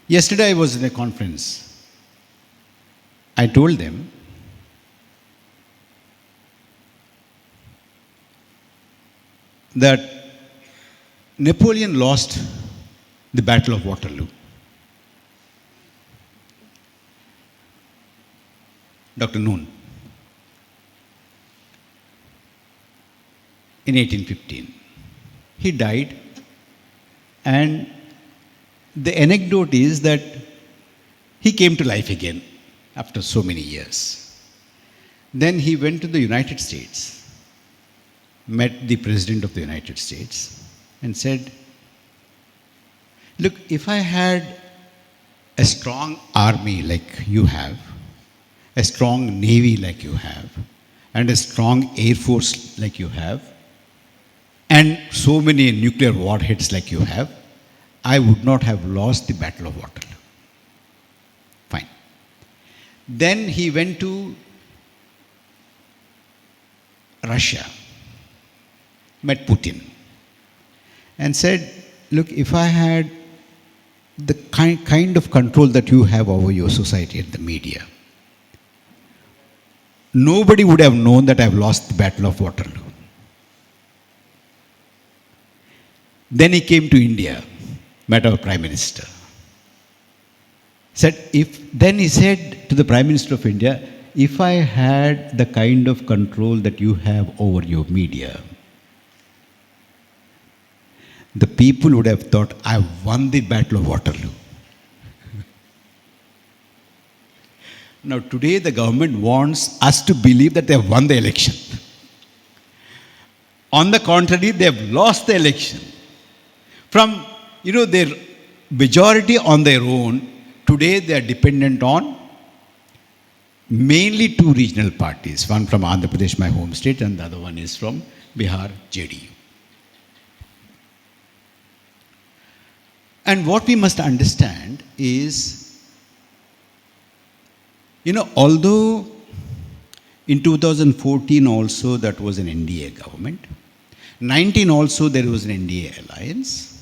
Yesterday I was in a conference. I told them that Napoleon lost the Battle of Waterloo. Dr. Noon, in 1815. He died, and the anecdote is that he came to life again after so many years. Then he went to the United States, met the President of the United States, and said, "Look, if I had a strong army like you have, a strong navy like you have, and a strong air force like you have, and so many nuclear warheads like you have, I would not have lost the Battle of Waterloo." Fine. Then he went to Russia, met Putin, and said, "Look, if I had the kind of control that you have over your society and the media, nobody would have known that I've lost the Battle of Waterloo." Then he came to India, met our Prime Minister. Then he said to the Prime Minister of India, "If I had the kind of control that you have over your media, the people would have thought I won the Battle of Waterloo." Now today the government wants us to believe that they have won the election. On the contrary, they have lost the election. From their majority on their own, today they are dependent on mainly two regional parties, one from Andhra Pradesh, my home state, and the other one is from Bihar, JDU. And what we must understand is, although in 2014 also that was an NDA government, 19 also there was an NDA alliance,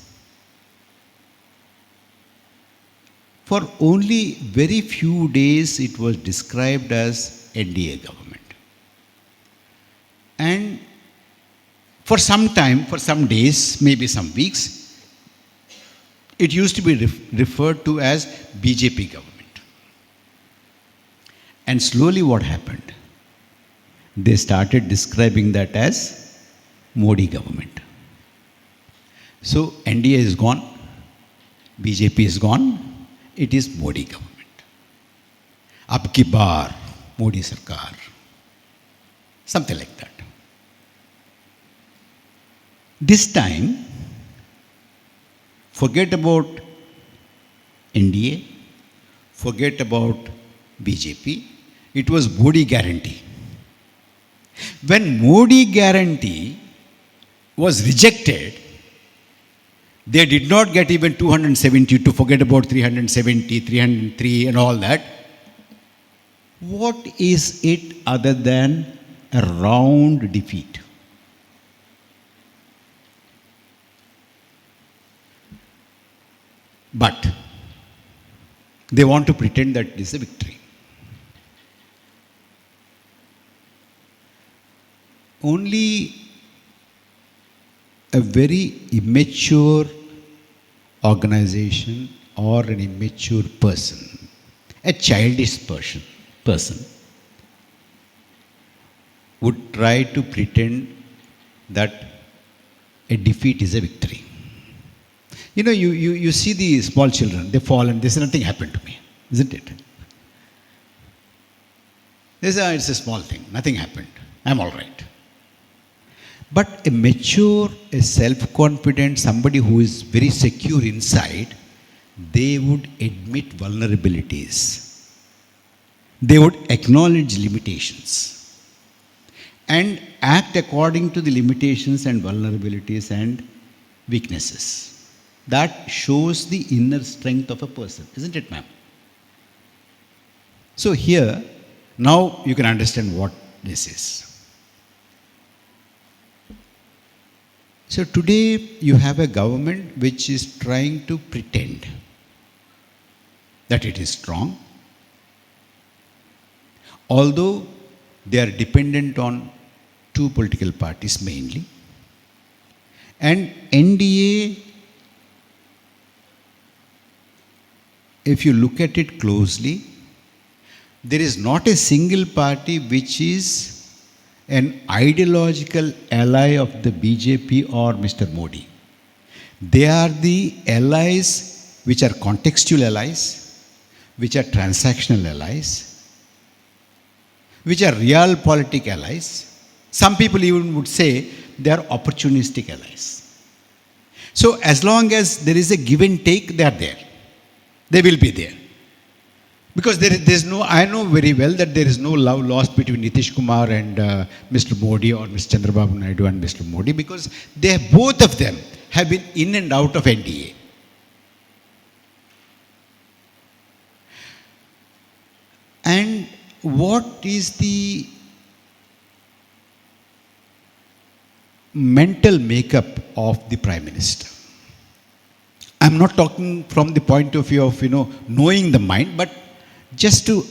for only very few days it was described as NDA government. And for some time, for some days, maybe some weeks, it used to be referred to as BJP government. And slowly what happened? They started describing that as Modi government. So NDA is gone, BJP is gone, it is Modi government. Ab ki baar, Modi Sarkar. Something like that. This time, forget about NDA, forget about BJP, it was Modi guarantee. When Modi guarantee was rejected, they did not get even 270, to forget about 370, 303 and all that. What is it other than a round defeat? But they want to pretend that it is a victory. Only a very immature organization or an immature person, a childish person would try to pretend that a defeat is a victory. You see the small children, they fall and they say, "Nothing happened to me," isn't it? They say, "It's a small thing, nothing happened, I'm all right." But a mature, a self-confident, somebody who is very secure inside, they would admit vulnerabilities. They would acknowledge limitations and act according to the limitations and vulnerabilities and weaknesses. That shows the inner strength of a person, isn't it, ma'am? So here, now you can understand what this is. So today you have a government which is trying to pretend that it is strong, although they are dependent on two political parties mainly. And NDA, if you look at it closely, there is not a single party which is an ideological ally of the BJP or Mr. Modi. They are the allies which are contextual allies, which are transactional allies, which are realpolitik allies. Some people even would say they are opportunistic allies. So as long as there is a give and take, they are there. They will be there. Because there is no, I know very well that there is no love lost between Nitish Kumar and Mr. Modi, or Mr. Chandrababu Naidu and Mr. Modi, because they have, both of them have been in and out of NDA. And what is the mental makeup of the Prime Minister? I'm not talking from the point of view of, knowing the mind, but just to,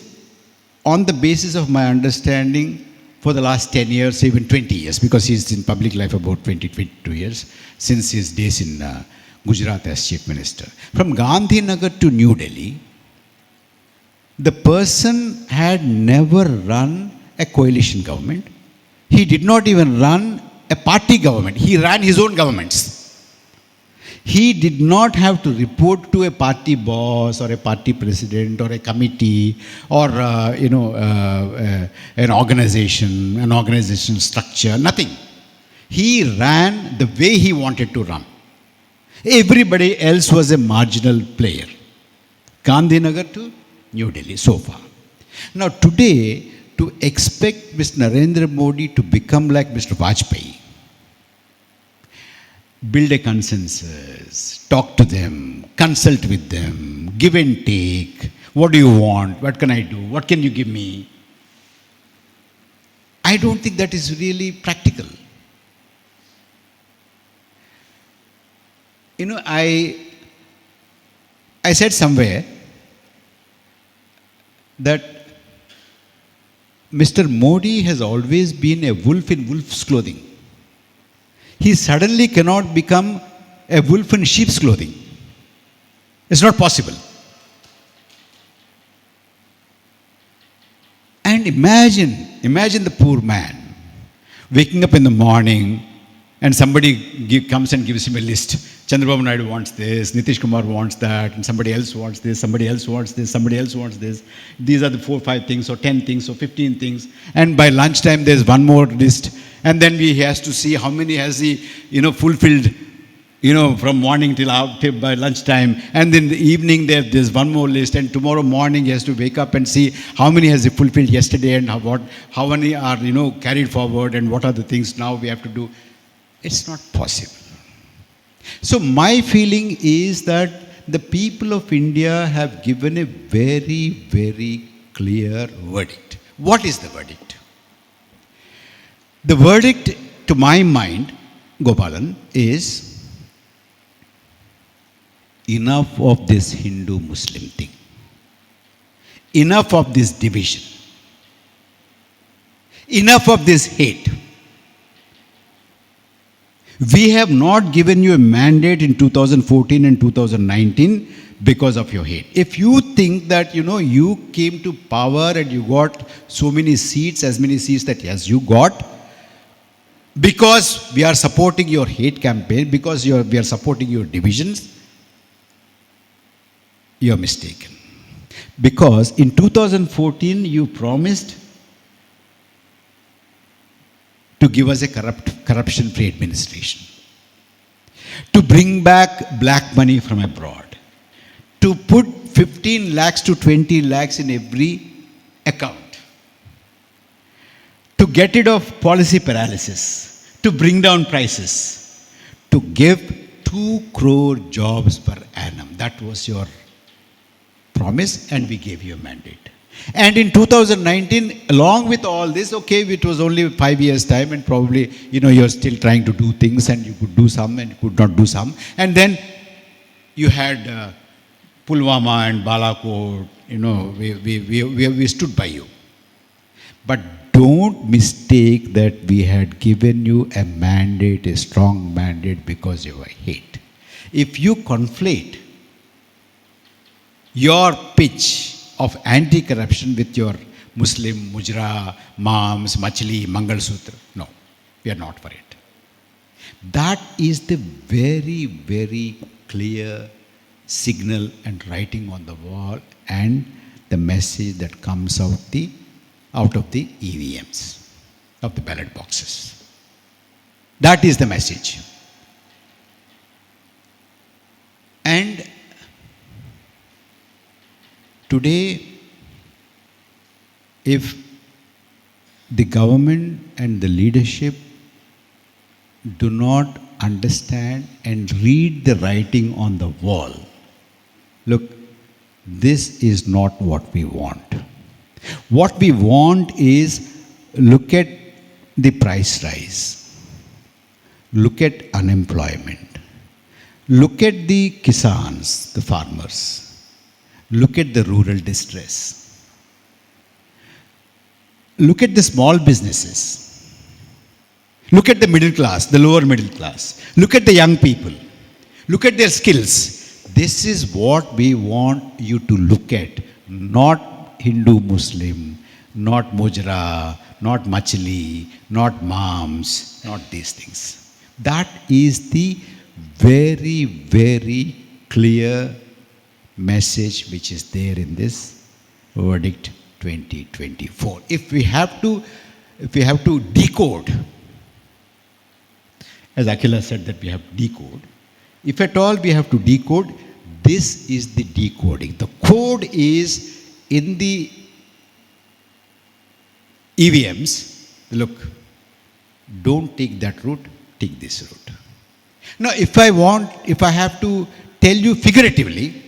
on the basis of my understanding for the last 10 years, even 20 years, because he's in public life about 22 years, since his days in Gujarat as Chief Minister. From Gandhinagar to New Delhi, the person had never run a coalition government. He did not even run a party government. He ran his own governments. He did not have to report to a party boss or a party president or a committee or an organization structure, nothing. He ran the way he wanted to run. Everybody else was a marginal player. Gandhinagar to New Delhi so far. Now today, to expect Mr. Narendra Modi to become like Mr. Vajpayee, build a consensus, talk to them, consult with them, give and take. What do you want? What can I do? What can you give me? I don't think that is really practical. I said somewhere that Mr. Modi has always been a wolf in wolf's clothing. He suddenly cannot become a wolf in sheep's clothing. It's not possible. And imagine the poor man waking up in the morning and somebody comes and gives him a list. Chandrababu Naidu wants this, Nitish Kumar wants that, and somebody else wants this, somebody else wants this, somebody else wants this. These are the 4 or 5 things, or 10 things, or 15 things. And by lunchtime, there's one more list. And then he has to see how many has he, fulfilled, from morning till by lunchtime. And then in the evening, there's one more list. And tomorrow morning, he has to wake up and see how many has he fulfilled yesterday and how many are, carried forward and what are the things now we have to do. It's not possible. So my feeling is that the people of India have given a very, very clear verdict. What is the verdict? The verdict, to my mind, Gopalan, is enough of this Hindu-Muslim thing. Enough of this division. Enough of this hate. We have not given you a mandate in 2014 and 2019 because of your hate. If you think that, you came to power and you got so many seats, as many seats that yes, you got, because we are supporting your hate campaign, because we are supporting your divisions, you are mistaken. Because in 2014, you promised to give us a corruption-free administration, to bring back black money from abroad, to put 15 lakhs to 20 lakhs in every account, to get rid of policy paralysis, to bring down prices, to give 2 crore jobs per annum. That was your promise, and we gave you a mandate. And in 2019, along with all this, okay, it was only 5 years' time, and probably, you're still trying to do things, and you could do some and you could not do some. And then you had Pulwama and Balakot, we stood by you. But don't mistake that we had given you a mandate, a strong mandate because you were hate. If you conflate your pitch of anti-corruption with your Muslim, Mujra, Mams, Machli, Mangal Sutra, no, we are not for it. That is the very, very clear signal and writing on the wall and the message that comes out of the EVMs, of the ballot boxes. That is the message. And today, if the government and the leadership do not understand and read the writing on the wall, look, this is not what we want. What we want is, look at the price rise, look at unemployment, look at the kisans, the farmers, look at the rural distress, look at the small businesses, look at the middle class, the lower middle class, look at the young people, look at their skills. This is what we want you to look at, not Hindu Muslim, not Mujra, not Machli, not Mams, not these things. That is the very, very clear message which is there in this verdict 2024. If we have to decode, as Akhila said that we have to decode, if at all we have to decode, this is the decoding. The code is in the EVMs. Look, don't take that route, take this route. Now, if I have to tell you figuratively,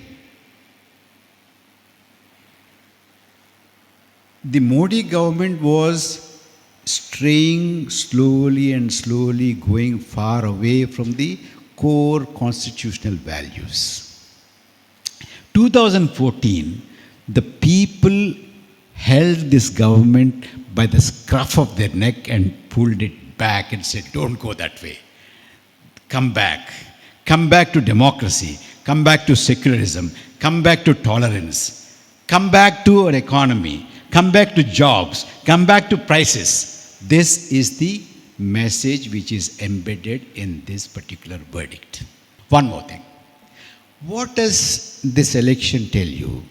the Modi government was straying slowly and slowly, going far away from the core constitutional values. 2014, the people held this government by the scruff of their neck and pulled it back and said, don't go that way. Come back to democracy, come back to secularism, come back to tolerance, come back to our economy, come back to jobs, come back to prices. This is the message which is embedded in this particular verdict. One more thing. What does this election tell you?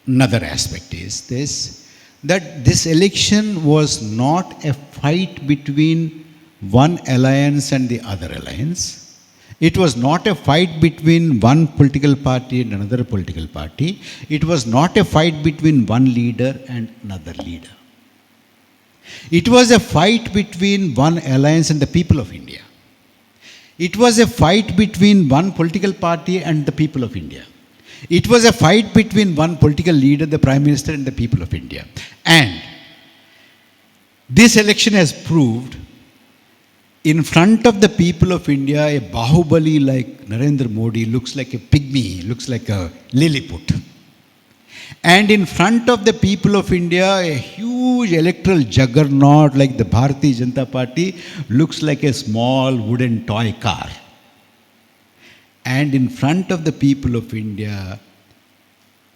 Another aspect is this, that this election was not a fight between one alliance and the other alliance. It was not a fight between one political party and another political party. It was not a fight between one leader and another leader. It was a fight between one alliance and the people of India. It was a fight between one political party and the people of India. It was a fight between one political leader, the Prime Minister, and the people of India. And this election has proved, in front of the people of India, a Bahubali like Narendra Modi looks like a pygmy, looks like a Lilliput. And in front of the people of India, a huge electoral juggernaut like the Bharatiya Janata Party looks like a small wooden toy car. And in front of the people of India,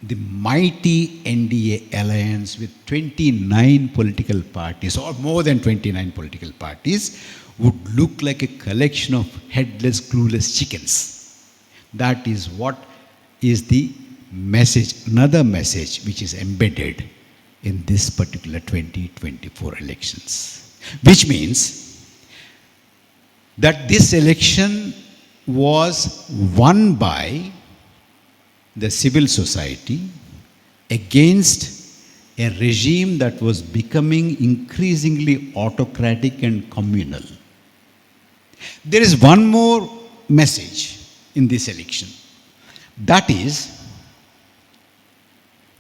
the mighty NDA alliance with 29 political parties, or more than 29 political parties, would look like a collection of headless, clueless chickens. That is what is the message, another message which is embedded in this particular 2024 elections. Which means that this election was won by the civil society against a regime that was becoming increasingly autocratic and communal. There is one more message in this election. That is,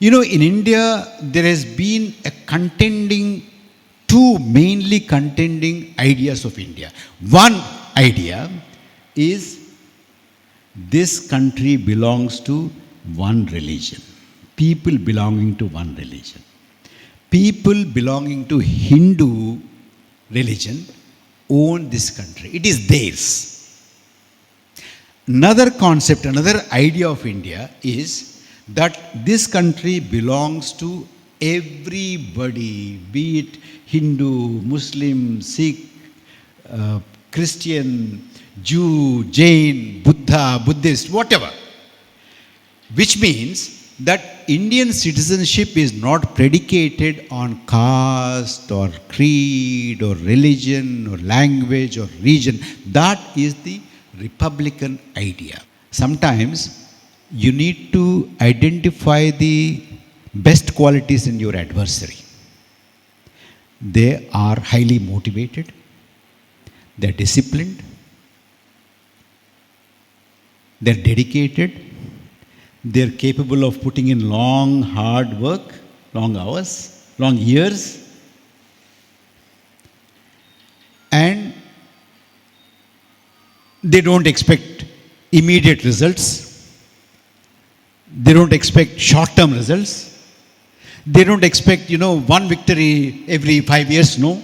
in India, there has been two mainly contending ideas of India. One idea is this country belongs to one religion. People belonging to one religion. People belonging to Hindu religion own this country. It is theirs. Another concept, another idea of India is that this country belongs to everybody, be it Hindu, Muslim, Sikh, Christian, Jew, Jain, Buddha, Buddhist, whatever. Which means that Indian citizenship is not predicated on caste or creed or religion or language or region. That is the Republican idea. Sometimes you need to identify the best qualities in your adversary. They are highly motivated, they are disciplined, they are dedicated, they are capable of putting in long, hard work, long hours, long years, and they don't expect immediate results. They don't expect short-term results. They don't expect, one victory every 5 years. No.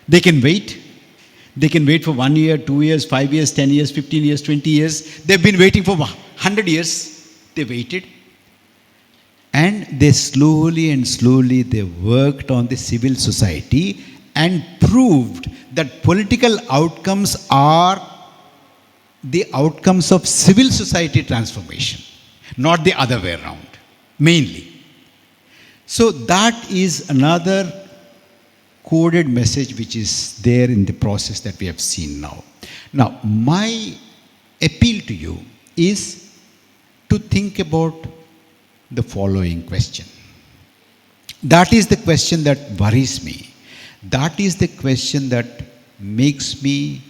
They can wait. They can wait for 1 year, 2 years, 5 years, 10 years, 15 years, 20 years. They've been waiting for 100 years. They waited. And they slowly they worked on the civil society and proved that political outcomes are the outcomes of civil society transformation, not the other way around, mainly. So that is another coded message which is there in the process that we have seen now. Now, my appeal to you is to think about the following question. That is the question that worries me. That is the question that makes me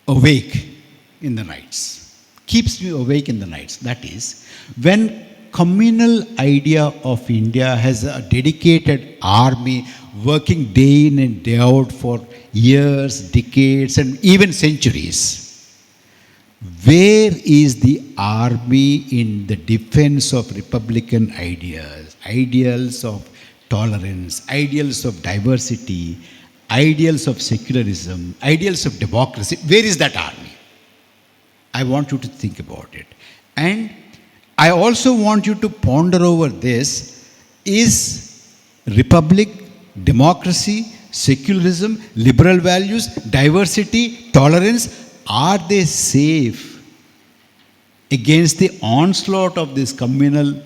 awake in the nights, keeps me awake in the nights. That is, when communal idea of India has a dedicated army working day in and day out for years, decades, and even centuries. Where is the army in the defense of Republican ideas, ideals of tolerance, ideals of diversity, ideals of secularism, ideals of democracy? Where is that army? I want you to think about it. And I also want you to ponder over this. Is republic, democracy, secularism, liberal values, diversity, tolerance, are they safe against the onslaught of this communal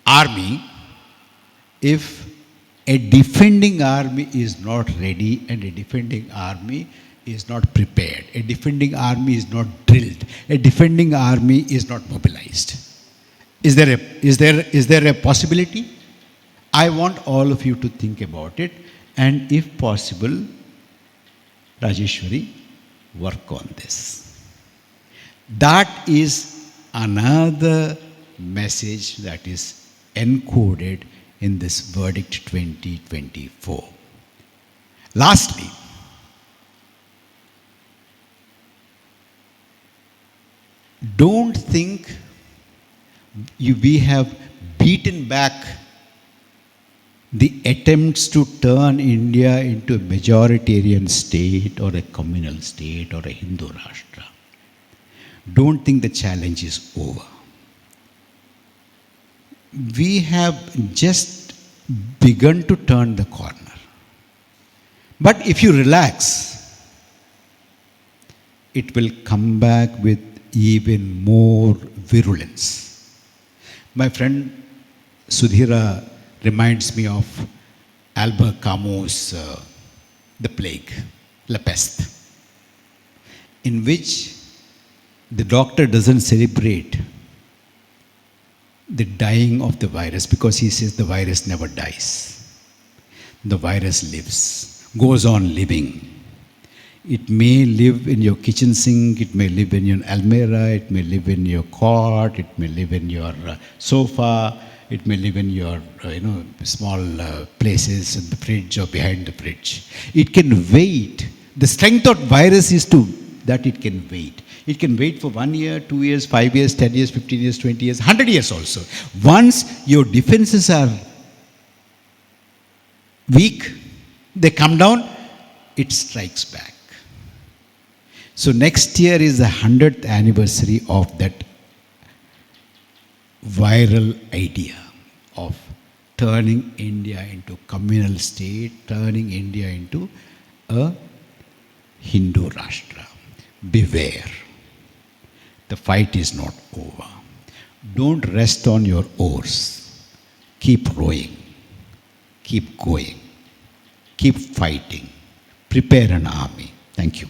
army if a defending army is not ready and a defending army is not prepared, a defending army is not drilled, a defending army is not mobilized? Is there a possibility? I want all of you to think about it, and if possible, Rajeshwari, work on this. That is another message that is encoded in this verdict 2024. Lastly, don't think we have beaten back the attempts to turn India into a majoritarian state or a communal state or a Hindu Rashtra. Don't think the challenge is over. We have just begun to turn the corner. But if you relax, it will come back with even more virulence. My friend Sudhira reminds me of Albert Camus' The Plague, La Peste, in which the doctor doesn't celebrate the dying of the virus because he says the virus never dies. The virus lives, goes on living. It may live in your kitchen sink, it may live in your almirah, it may live in your cot, it may live in your sofa, it may live in your small places in the fridge or behind the fridge. It can wait. The strength of virus is that it can wait. It can wait for 1 year, 2 years, 5 years, 10 years, 15 years, 20 years, 100 years also. Once your defenses are weak, they come down, it strikes back. So next year is the 100th anniversary of that viral idea of turning India into communal state, turning India into a Hindu Rashtra. Beware. The fight is not over. Don't rest on your oars. Keep rowing. Keep going. Keep fighting. Prepare an army. Thank you.